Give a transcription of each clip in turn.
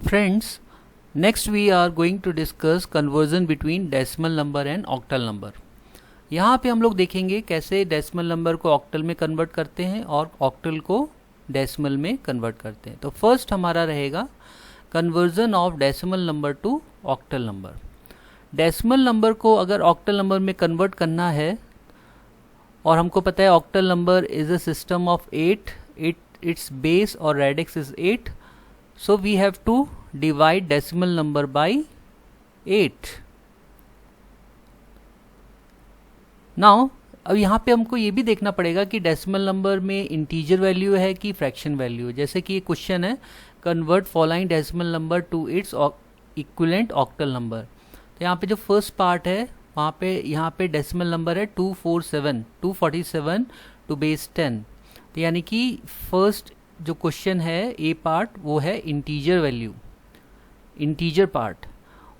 Friends, next we are going to discuss conversion between decimal number and octal number. यहाँ पे हम लोग देखेंगे कैसे डेसिमल नंबर को ऑक्टल में कन्वर्ट करते हैं और ऑक्टल को डेसिमल में कन्वर्ट करते हैं. तो फर्स्ट हमारा रहेगा conversion of decimal number two octal number. Decimal number को अगर ऑक्टल नंबर में कन्वर्ट करना है और हमको पता है octal number is a system of 8, it's base और radix is 8, so we have to divide decimal number by 8. now अब यहाँ पे हमको ये भी देखना पड़ेगा कि डेसिमल नंबर में इंटीजर वैल्यू है कि फ्रैक्शन वैल्यू है. जैसे कि ये क्वेश्चन है, convert following decimal number two its equivalent octal number. तो यहाँ पे जो फर्स्ट पार्ट है वहाँ पे यहाँ पे डेसिमल नंबर है 247 टू बेस 10. तो यानी कि फर्स्ट जो क्वेश्चन है ए पार्ट वो है इंटीजर वैल्यू, इंटीजर पार्ट,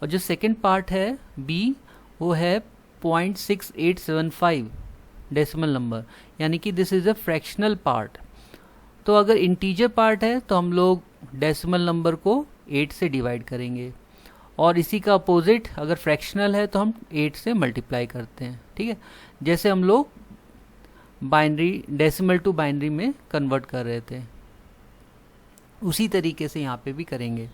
और जो सेकंड पार्ट है बी वो है 0.6875 डेसिमल नंबर, यानी कि this is a fractional part. तो अगर इंटीजर पार्ट है तो हम लोग डेसिमल नंबर को 8 से डिवाइड करेंगे, और इसी का अपोजिट अगर फ्रैक्शनल है तो हम 8 से मल्टीप्लाई करते हैं. ठीक है, जैसे हम लोग बाइनरी डेसिमल टू बाइनरी में कन्वर्ट कर रहे थे उसी तरीके से यहाँ पे भी करेंगे.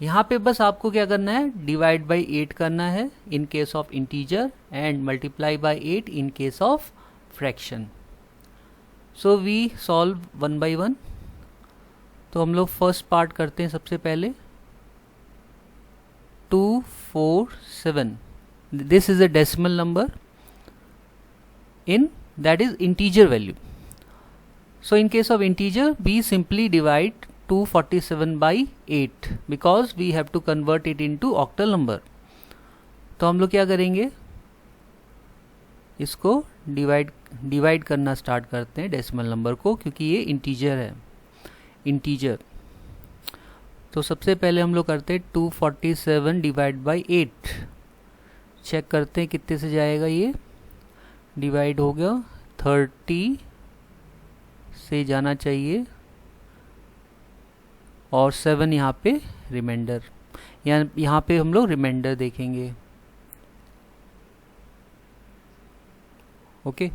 यहाँ पे बस आपको क्या करना है, डिवाइड बाई 8 करना है in case of integer and multiply by 8 in case of fraction. So we solve one by one. तो हम लोग फर्स्ट पार्ट करते हैं सबसे पहले. 247, this is a decimal number in that is integer value. So in case of integer we simply divide 247 by 8 because we have to convert it into octal number. तो हम लोग क्या करेंगे, इसको डिवाइड करना स्टार्ट करते हैं डेसिमल नंबर को, क्योंकि ये इंटीजर है, इंटीजर. तो सबसे पहले हम लोग करते हैं 247 डिवाइड बाई 8. चेक करते हैं कितने से जाएगा. ये डिवाइड हो गया, 30 से जाना चाहिए और 7 यहाँ पे रिमाइंडर, यहाँ पे हम लोग रिमाइंडर देखेंगे. ओके,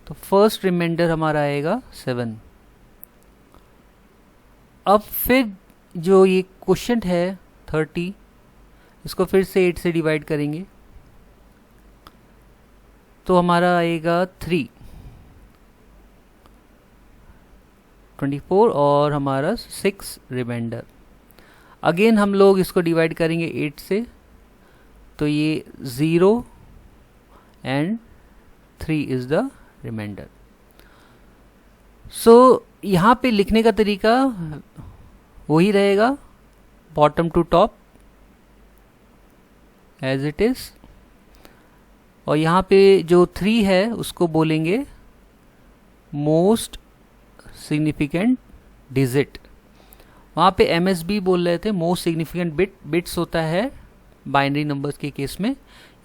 तो फर्स्ट रिमाइंडर हमारा आएगा 7. अब फिर जो ये क्वेश्चन है 30, इसको फिर से 8 से डिवाइड करेंगे तो हमारा आएगा 3, 24 और हमारा 6 रिमाइंडर. अगेन हम लोग इसको डिवाइड करेंगे 8 से, तो ये 0 and 3 is the remainder. So यहाँ पे लिखने का तरीका वही रहेगा, bottom to top as it is, और यहाँ पे जो 3 है उसको बोलेंगे मोस्ट सिग्निफिकेंट डिजिट. वहाँ पे MSB बोल रहे थे, मोस्ट सिग्निफिकेंट बिट्स होता है बाइनरी नंबर्स के केस में,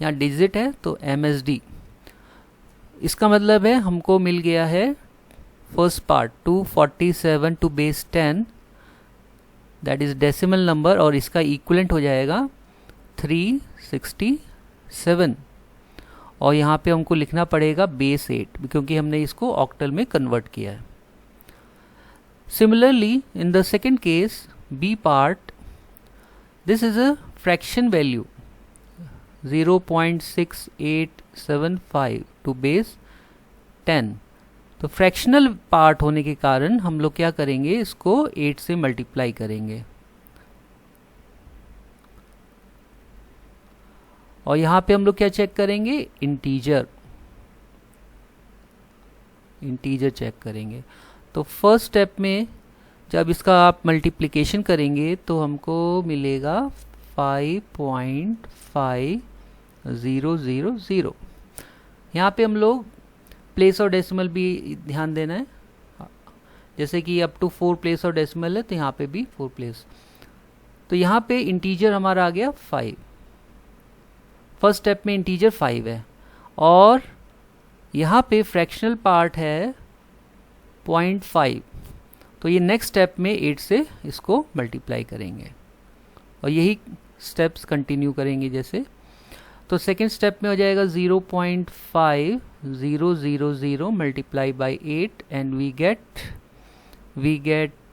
यहाँ डिजिट है तो MSD. इसका मतलब है हमको मिल गया है first part 247 to base 10, that is decimal number, और इसका इक्विवेलेंट हो जाएगा 367, और यहाँ पे हमको लिखना पड़ेगा बेस 8 क्योंकि हमने इसको ऑक्टल में कन्वर्ट किया है. Similarly in the second case b part, this is a fraction value 0.6875 to base 10. तो फ्रैक्शनल पार्ट होने के कारण हम लोग क्या करेंगे, इसको 8 से मल्टीप्लाई करेंगे, और यहाँ पे हम लोग क्या चेक करेंगे, इंटीजर चेक करेंगे. तो फर्स्ट स्टेप में जब इसका आप मल्टीप्लिकेशन करेंगे तो हमको मिलेगा 5.5000. यहाँ पे हम लोग प्लेस और डेसिमल भी ध्यान देना है, जैसे कि अप टू 4 प्लेस और डेसिमल है तो यहाँ पे भी 4 प्लेस. तो यहाँ पे इंटीजर हमारा आ गया 5. फर्स्ट स्टेप में इंटीजर 5 है, और यहाँ पे फ्रैक्शनल पार्ट है 0.5, तो ये नेक्स्ट स्टेप में 8 से इसको मल्टीप्लाई करेंगे. और यही स्टेप्स कंटिन्यू करेंगे जैसे। तो सेकेंड स्टेप में हो जाएगा 0.5000 multiply by 8 and we get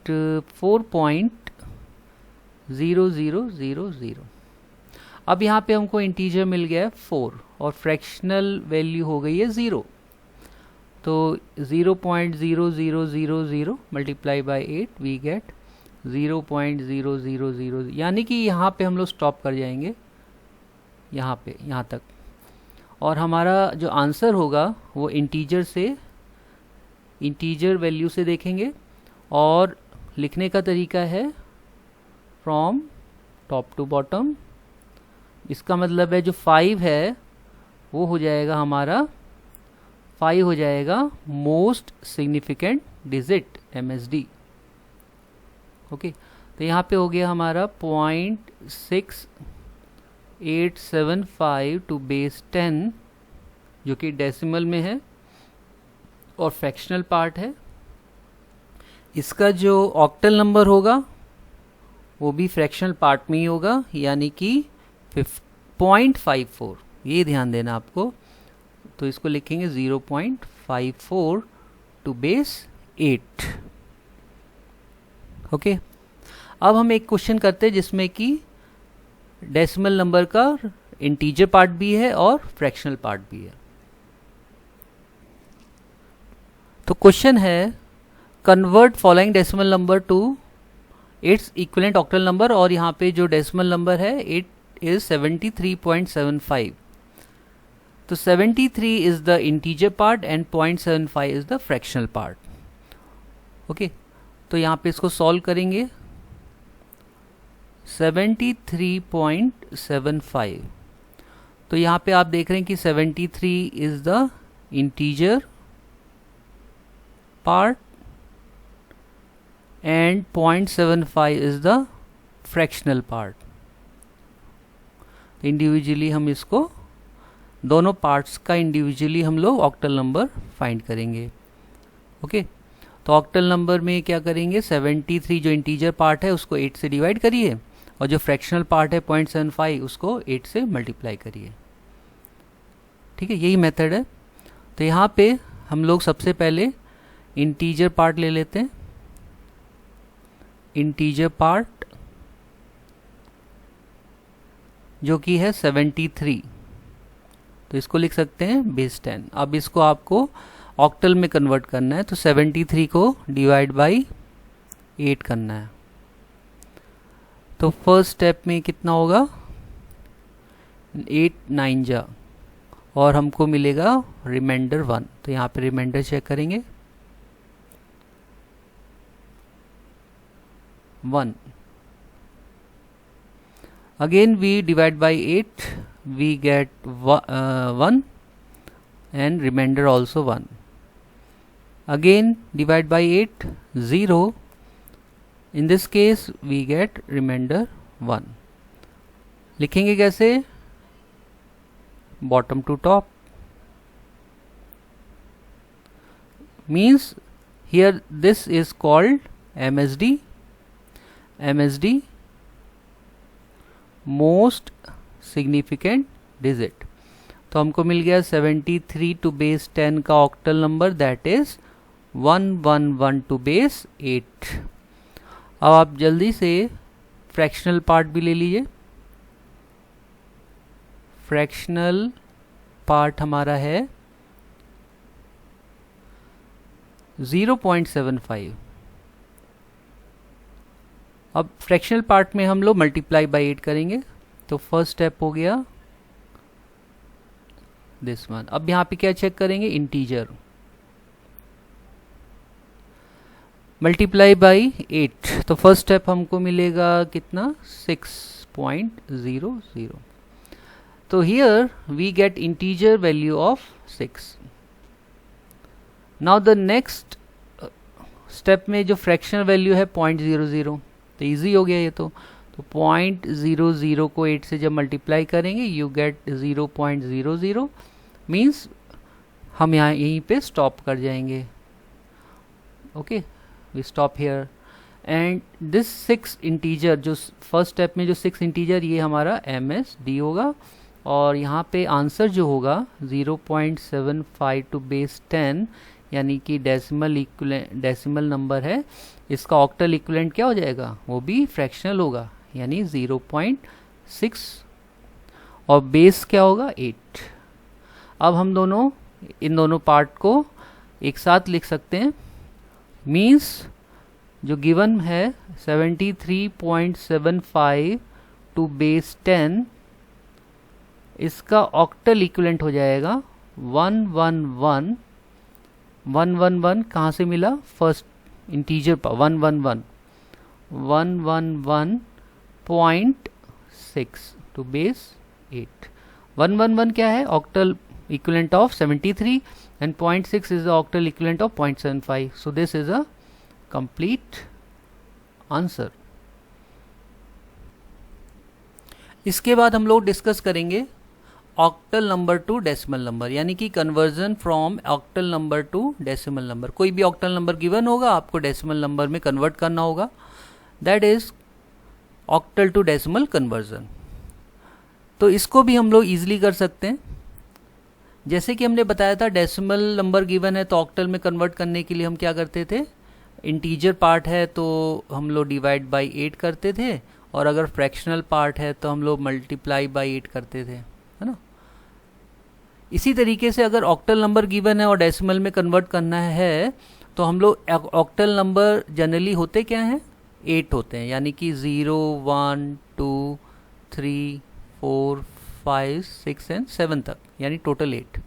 4.0000। अब यहाँ पे हमको इंटीजर मिल गया है 4 और फ्रैक्शनल वैल्यू हो गई है 0। तो 0.0000 मल्टीप्लाई बाई 8 वी गेट 0.0000, यानी कि यहाँ पे हम लोग स्टॉप कर जाएंगे, यहाँ तक। और हमारा जो आंसर होगा वो इंटीजर वैल्यू से देखेंगे और लिखने का तरीका है फ्रॉम टॉप टू बॉटम। इसका मतलब है जो 5 है वो हो जाएगा हमारा 5 हो जाएगा most significant digit MSD। Okay, तो यहाँ पे हो गया हमारा 0.6875 टू बेस 10 जो कि डेसिमल में है और फ्रैक्शनल पार्ट है। इसका जो ऑक्टल नंबर होगा वो भी फ्रैक्शनल पार्ट में ही होगा, यानी कि 0.54। ये ध्यान देना आपको। तो इसको लिखेंगे 0.54 टू बेस 8। ओके, अब हम एक क्वेश्चन करते हैं जिसमें कि डेसिमल नंबर का इंटीजर पार्ट भी है और फ्रैक्शनल पार्ट भी है। तो क्वेश्चन है convert following decimal number two its equivalent octal number, और यहाँ पे जो डेसिमल नंबर है इट इज 73.75। तो 73 is the integer part and 0.75 is the fractional part. Okay, तो यहाँ पे इसको सॉल्व करेंगे। 73.75, तो यहाँ पे आप देख रहे हैं कि 73 is the integer part and 0.75 is the fractional part. Individually हम इसको दोनों पार्ट्स का इंडिविजुअली हम लोग ऑक्टल नंबर फाइंड करेंगे। ओके, तो ऑक्टल नंबर में क्या करेंगे, 73 जो इंटीजर पार्ट है उसको 8 से डिवाइड करिए और जो फ्रैक्शनल पार्ट है 0.75 उसको 8 से मल्टीप्लाई करिए। ठीक है, यही मेथड है। तो यहाँ पे हम लोग सबसे पहले इंटीजर पार्ट ले लेते हैं। इंटीजर पार्ट जो कि है 73, तो इसको लिख सकते हैं बेस 10। अब इसको आपको ऑक्टल में कन्वर्ट करना है, तो 73 को डिवाइड बाई 8 करना है। तो फर्स्ट स्टेप में कितना होगा, 8 9 जा, और हमको मिलेगा रिमाइंडर 1। तो यहाँ पे रिमाइंडर चेक करेंगे 1। Again we divide by 8, we get 1 and remainder also 1. Again divide by 8, 0. In this case we get remainder 1. लिखेंगे कैसे, bottom to top, means here this is called MSD most significant digit. तो हमको मिल गया 73 to base 10 का octal number, that is 111 to base 8। अब आप जल्दी से फ्रैक्शनल पार्ट भी ले लीजिए। फ्रैक्शनल पार्ट हमारा है 0.75। अब फ्रैक्शनल पार्ट में हम लोग मल्टीप्लाई बाई 8 करेंगे। तो फर्स्ट स्टेप हो गया दिस वन। अब यहाँ पे क्या चेक करेंगे, इंटीजर मल्टीप्लाई बाई 8। तो फर्स्ट स्टेप हमको मिलेगा कितना, 6.00। तो here we get integer value of 6। Now the next step में जो फ्रैक्शनल वैल्यू है 0.00, तो इजी हो गया ये। तो 0.00 को 8 से जब मल्टीप्लाई करेंगे यू गेट 0.00, मीन्स हम यहीं पे स्टॉप कर जाएंगे। Okay, we stop here and this 6 integer, जो फर्स्ट स्टेप में जो 6 इंटीजर, ये हमारा MSD होगा। और यहाँ पे आंसर जो होगा 0.75 टू बेस 10, यानी कि डेसिमल नंबर है, इसका ऑक्टल इक्विवेलेंट क्या हो जाएगा, वो भी फ्रैक्शनल होगा, यानी 0.6, और बेस क्या होगा 8। अब हम इन दोनों पार्ट को एक साथ लिख सकते हैं। मीन्स जो गिवन है 73.75 टू बेस 10, इसका ऑक्टल इक्विवेलेंट हो जाएगा 111। 111 कहाँ से मिला, फर्स्ट इंटीजर पर 111.6 टू बेस 8। 111 क्या है, octal equivalent of 73, and 0.6 is the octal equivalent of 0.75. So this is a complete answer. इसके बाद हम लोग डिस्कस करेंगे octal number two decimal number, यानी कि conversion from octal number two decimal number. कोई भी ऑक्टल नंबर गिवन होगा, आपको डेसिमल नंबर में कन्वर्ट करना होगा, that is octal to decimal conversion. तो इसको भी हम लोग ईजिली कर सकते हैं। जैसे कि हमने बताया था, डेसिमल नंबर गिवन है तो ऑक्टल में कन्वर्ट करने के लिए हम क्या करते थे, इंटीजर पार्ट है तो हम लोग डिवाइड बाई 8 करते थे, और अगर फ्रैक्शनल पार्ट है तो हम लोग मल्टीप्लाई बाई 8 करते थे, है ना। इसी तरीके से अगर ऑक्टल नंबर गिवन है और डेसिमल में कन्वर्ट करना है तो हम लोग ऑक्टल नंबर जनरली होते क्या हैं, 8 होते हैं, यानी कि 0, 1, 2, 3, 4, 5, 6 एंड 7 तक, यानी टोटल 8।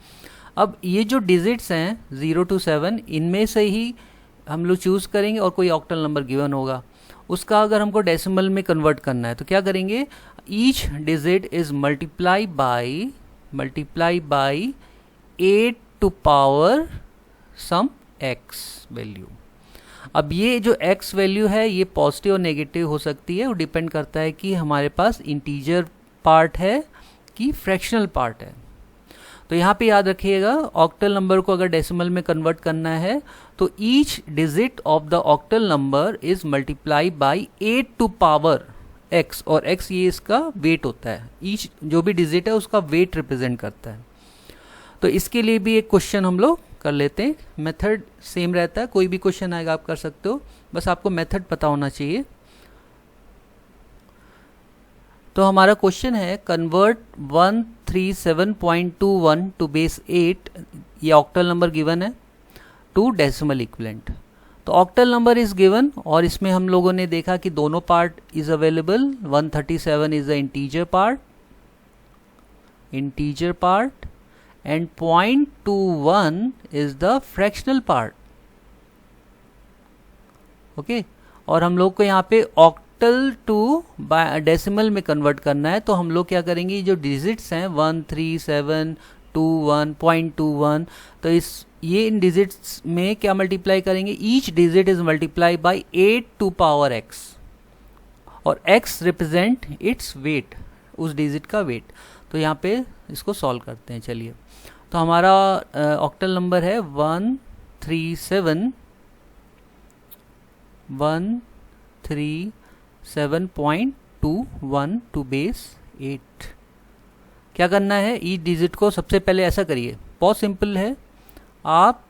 अब ये जो डिजिट्स हैं 0 to 7, इनमें से ही हम लोग चूज़ करेंगे और कोई ऑक्टल नंबर गिवन होगा, उसका अगर हमको डेसिमल में कन्वर्ट करना है तो क्या करेंगे, each digit is multiply by 8 to power some x value. अब ये जो x वैल्यू है ये पॉजिटिव और नेगेटिव हो सकती है, वो डिपेंड करता है कि हमारे पास इंटीजर पार्ट है कि फ्रैक्शनल पार्ट है। तो यहाँ पे याद रखिएगा, ऑक्टल नंबर को अगर डेसिमल में कन्वर्ट करना है तो each digit of the octal number is multiply by 8 to power x, और x ये इसका वेट होता है, ईच जो भी डिजिट है उसका वेट रिप्रेजेंट करता है। तो इसके लिए भी एक क्वेश्चन हम लोग कर लेते हैं। मेथड सेम रहता है, कोई भी क्वेश्चन आएगा आप कर सकते हो, बस आपको मेथड पता होना चाहिए। तो हमारा क्वेश्चन है, कन्वर्ट 137.21 टू बेस 8, ये ऑक्टल नंबर गिवन है, टू डेसिमल इक्विवेलेंट। तो ऑक्टल नंबर इज गिवन और इसमें हम लोगों ने देखा कि दोनों part is available. 137 is the integer part and 0.21 is the fractional part. Okay, और हम लोग को यहाँ पे ऑक्टल टू डेसिमल में कन्वर्ट करना है, तो हम लोग क्या करेंगे, जो डिजिट्स हैं 13721 0.21, तो ये इन डिजिट्स में क्या मल्टीप्लाई करेंगे, each digit is multiply by 8 to power x, और x रिप्रेजेंट इट्स वेट, उस डिजिट का वेट। तो यहाँ पे इसको सॉल्व करते हैं। चलिए, तो हमारा ऑक्टल नंबर है 137.21 टू बेस 8। क्या करना है, ईच डिजिट को सबसे पहले ऐसा करिए, बहुत सिंपल है, आप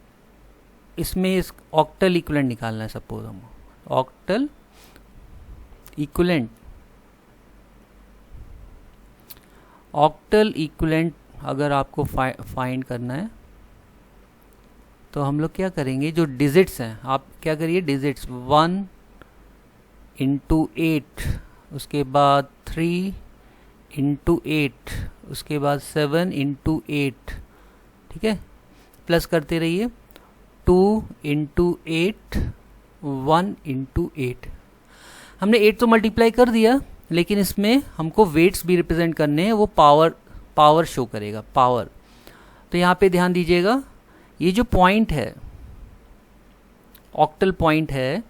इसमें इस ऑक्टल इक्विवेलेंट निकालना है। सपोज हम ऑक्टल इक्विवेलेंट अगर आपको फाइंड करना है तो हम लोग क्या करेंगे, जो डिजिट्स हैं आप क्या करिए, डिजिट्स 1 into 8, उसके बाद 3 into 8, उसके बाद 7 into 8, ठीक है, प्लस करते रहिए, 2 into 8, 1 into 8। हमने 8 तो मल्टीप्लाई कर दिया, लेकिन इसमें हमको वेट्स भी रिप्रेजेंट करने हैं, वो पावर शो करेगा, पावर। तो यहाँ पे ध्यान दीजिएगा, ये जो पॉइंट है, ऑक्टल पॉइंट है,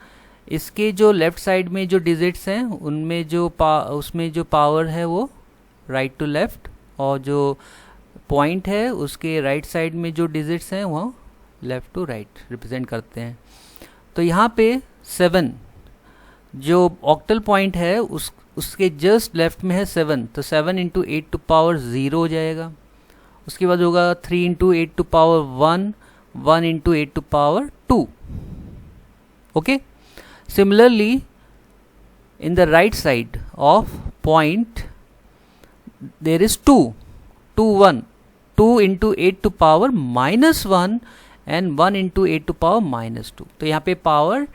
इसके जो लेफ्ट साइड में जो डिजिट्स हैं उनमें उसमें जो पावर है वो राइट टू लेफ्ट, और जो पॉइंट है उसके राइट साइड में जो डिजिट्स हैं वो लेफ्ट टू राइट रिप्रेजेंट करते हैं। तो यहाँ पे 7, जो ऑक्टल पॉइंट है उसके जस्ट लेफ्ट में है 7, तो 7 इंटू 8 टू पावर 0 हो जाएगा। उसके बाद होगा 3 into 8 to power 1, 1 into 8 to power 2। Okay, similarly in the right side of point there is 2, 2 into 8 to power minus 1 and 1 into 8 to power minus 2। तो यहाँ पे पावर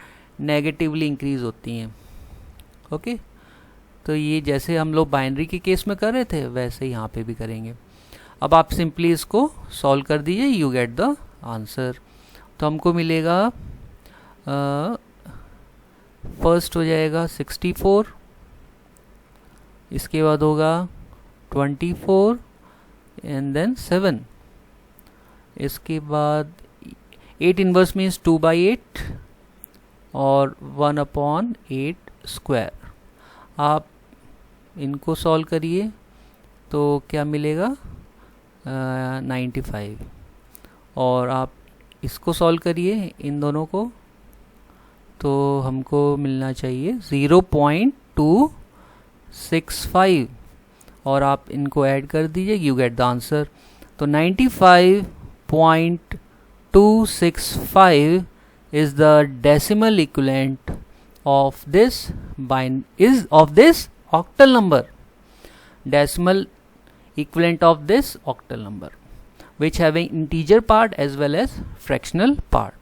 नेगेटिवली इंक्रीज होती हैं। ओके, तो ये जैसे हम लोग बाइनरी के केस में कर रहे थे वैसे ही यहाँ पे भी करेंगे। अब आप सिंपली इसको सॉल्व कर दीजिए, यू गेट द आंसर। तो हमको मिलेगा फर्स्ट हो जाएगा 64, इसके बाद होगा 24 एंड देन 7, इसके बाद 8 इनवर्स मीन्स 2/8 और 1/8 स्क्वायर। आप इनको सॉल्व करिए तो क्या मिलेगा 95, और आप इसको सॉल्व करिए इन दोनों को तो हमको मिलना चाहिए 0.265, और आप इनको ऐड कर दीजिए, यू गेट द आंसर। तो 95.265 is the decimal equivalent of this octal number, decimal equivalent of this octal number, which having integer part as well as fractional part.